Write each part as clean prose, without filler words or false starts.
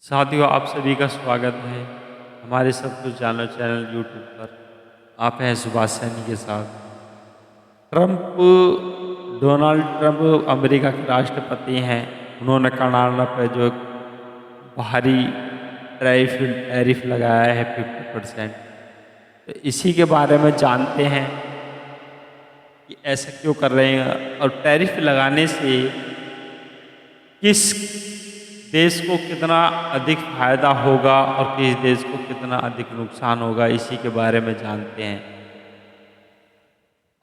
साथियों, आप सभी का स्वागत है हमारे सब कुछ जानो चैनल यूट्यूब पर। आप हैं सुभाष सैनी के साथ। ट्रंप डोनाल्ड ट्रंप अमेरिका के राष्ट्रपति हैं। उन्होंने कनाडा पर जो भारी टैरिफ लगाया है 50%। तो इसी के बारे में जानते हैं कि ऐसा क्यों कर रहे हैं और टैरिफ लगाने से किस देश को कितना अधिक फायदा होगा और किस देश को कितना अधिक नुकसान होगा, इसी के बारे में जानते हैं।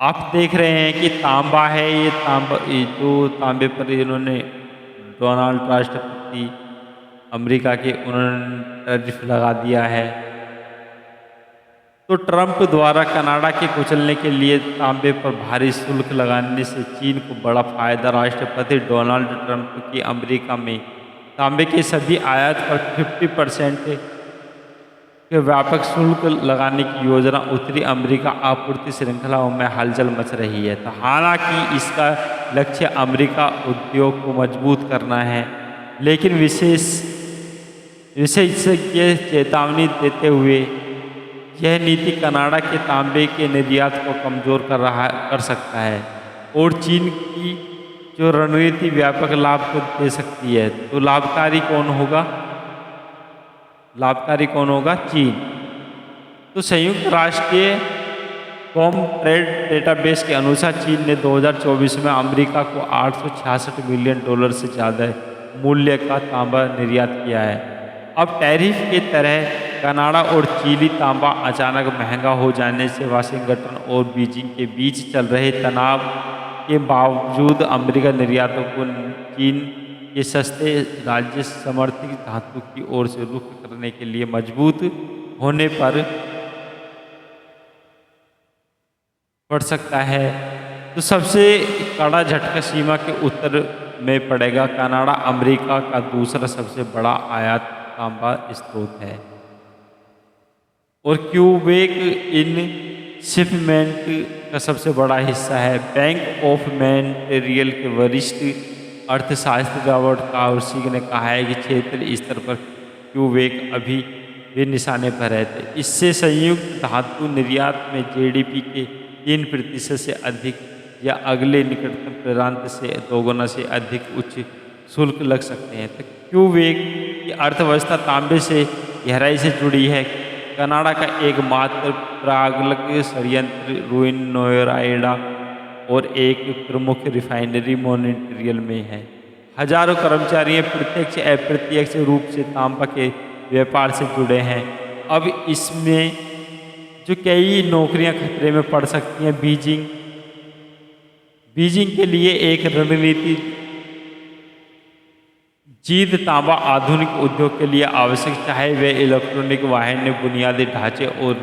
आप देख रहे हैं कि तांबा है, ये जो तांबे पर इन्होंने डोनाल्ड राष्ट्रपति अमेरिका के उन्होंने टैरिफ लगा दिया है। तो ट्रंप द्वारा कनाडा के कुचलने के लिए तांबे पर भारी शुल्क लगाने से चीन को बड़ा फायदा। राष्ट्रपति डोनाल्ड ट्रंप की अमेरिका में तांबे के सभी आयात पर 50% के व्यापक शुल्क लगाने की योजना उत्तरी अमेरिका आपूर्ति श्रृंखलाओं में हलचल मच रही है। तो हालांकि इसका लक्ष्य अमेरिका उद्योग को मजबूत करना है, लेकिन विशेषज्ञ चेतावनी देते हुए यह नीति कनाडा के तांबे के निर्यात को कमजोर कर सकता है और चीन की जो रणनीति व्यापक लाभ को दे सकती है। तो लाभकारी कौन होगा? चीन। तो संयुक्त राष्ट्रीय कॉम ट्रेड डेटाबेस के अनुसार चीन ने 2024 में अमेरिका को $866 मिलियन से ज़्यादा मूल्य का तांबा निर्यात किया है। अब टैरिफ के तरह कनाडा और चिली तांबा अचानक महंगा हो जाने से वाशिंगटन और बीजिंग के बीच चल रहे तनाव के बावजूद अमेरिका निर्यातों को चीन के सस्ते राज्य समर्थित धातु की ओर से रुख करने के लिए मजबूत होने पर पड़ सकता है। तो सबसे कड़ा झटका सीमा के उत्तर में पड़ेगा। कनाडा अमेरिका का दूसरा सबसे बड़ा आयात तांबा स्रोत है और क्यूबेक इन शिपमेंट का सबसे बड़ा हिस्सा है। बैंक ऑफ मॉन्ट्रियल के वरिष्ठ अर्थशास्त्री रॉबर्ट काउर्सिक ने कहा है कि क्षेत्रीय स्तर पर क्यूबेक अभी भी निशाने पर है। इससे संयुक्त धातु निर्यात में जीडीपी के 3% से अधिक या अगले निकटतम प्रांत से दोगुना से अधिक उच्च शुल्क लग सकते हैं। तो क्यूबेक की अर्थव्यवस्था तांबे से गहराई से जुड़ी है। कनाडा का एकमात्र प्रागलक संयंत्र रुइनोराइडा और एक प्रमुख रिफाइनरी मॉन्ट्रियल में है। हजारों कर्मचारी प्रत्यक्ष अप्रत्यक्ष रूप से तांबा के व्यापार से जुड़े हैं। अब इसमें जो कई नौकरियां खतरे में पड़ सकती हैं। बीजिंग के लिए एक रणनीति जीत तांबा आधुनिक उद्योग के लिए आवश्यक, चाहे वे इलेक्ट्रॉनिक वाहन, बुनियादी ढांचे और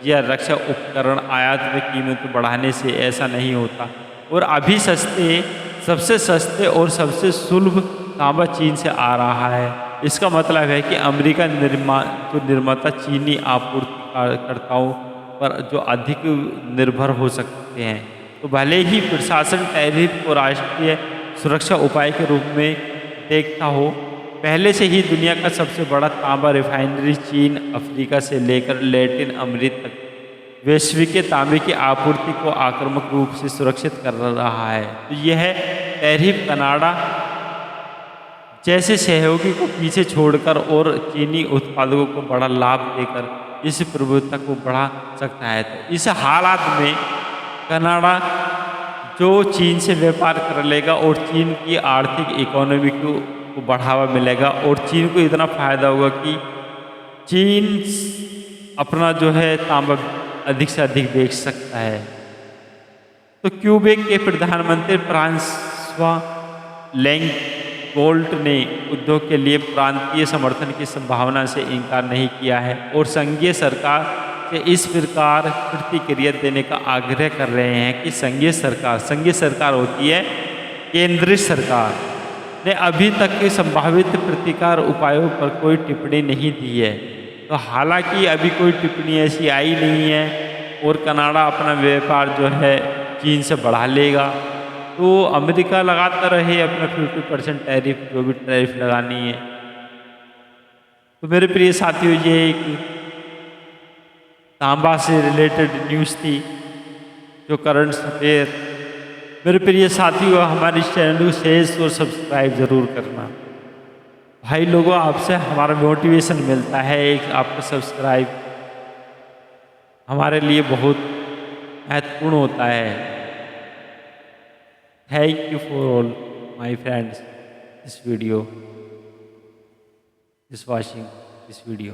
या रक्षा उपकरण। आयात में कीमत बढ़ाने से ऐसा नहीं होता और अभी सबसे सस्ते और सबसे सुलभ तांबा चीन से आ रहा है। इसका मतलब है कि अमेरिका निर्माता चीनी आपूर्तिकर्ताओं पर जो अधिक निर्भर हो सकते हैं। तो भले ही प्रशासन टैरिफ को राष्ट्रीय सुरक्षा उपाय के रूप में देखता हो, पहले से ही दुनिया का सबसे बड़ा तांबा रिफाइनरी चीन अफ्रीका से लेकर लैटिन अमेरिका तक वैश्विक तांबे की आपूर्ति को आक्रामक रूप से सुरक्षित कर रहा है। तो यह टैरिफ कनाडा जैसे सहयोगी को पीछे छोड़कर और चीनी उत्पादकों को बड़ा लाभ देकर इस प्रभुत्व को बढ़ा सकता है। तो इस हालात में कनाडा जो चीन से व्यापार कर लेगा और चीन की आर्थिक इकोनॉमी को बढ़ावा मिलेगा और चीन को इतना फायदा होगा कि चीन अपना जो है तांबा अधिक से अधिक बेच सकता है। तो क्यूबेक के प्रधानमंत्री फ्रांसवा लैंगोल्ट ने उद्योग के लिए प्रांतीय समर्थन की संभावना से इनकार नहीं किया है और संघीय सरकार से इस प्रकार प्रतिक्रिया देने का आग्रह कर रहे हैं कि संघीय सरकार होती है केंद्रीय सरकार, ने अभी तक के संभावित प्रतिकार उपायों पर कोई टिप्पणी नहीं दी है। तो हालांकि अभी कोई टिप्पणी ऐसी आई नहीं है और कनाडा अपना व्यापार जो है चीन से बढ़ा लेगा। तो अमेरिका लगाता रहे अपना 50% टैरिफ, जो भी टैरिफ लगानी है। तो मेरे प्रिय साथियों, ये एक तांबा से रिलेटेड न्यूज़ थी, जो करंट अफेयर। मेरे प्रिय साथियों, हमारे इस चैनल को शेयर और सब्सक्राइब ज़रूर करना। भाई लोगों, आपसे हमारा मोटिवेशन मिलता है, एक आपका सब्सक्राइब हमारे लिए बहुत महत्वपूर्ण होता है। Thank you for all my friends this video, this watching this video.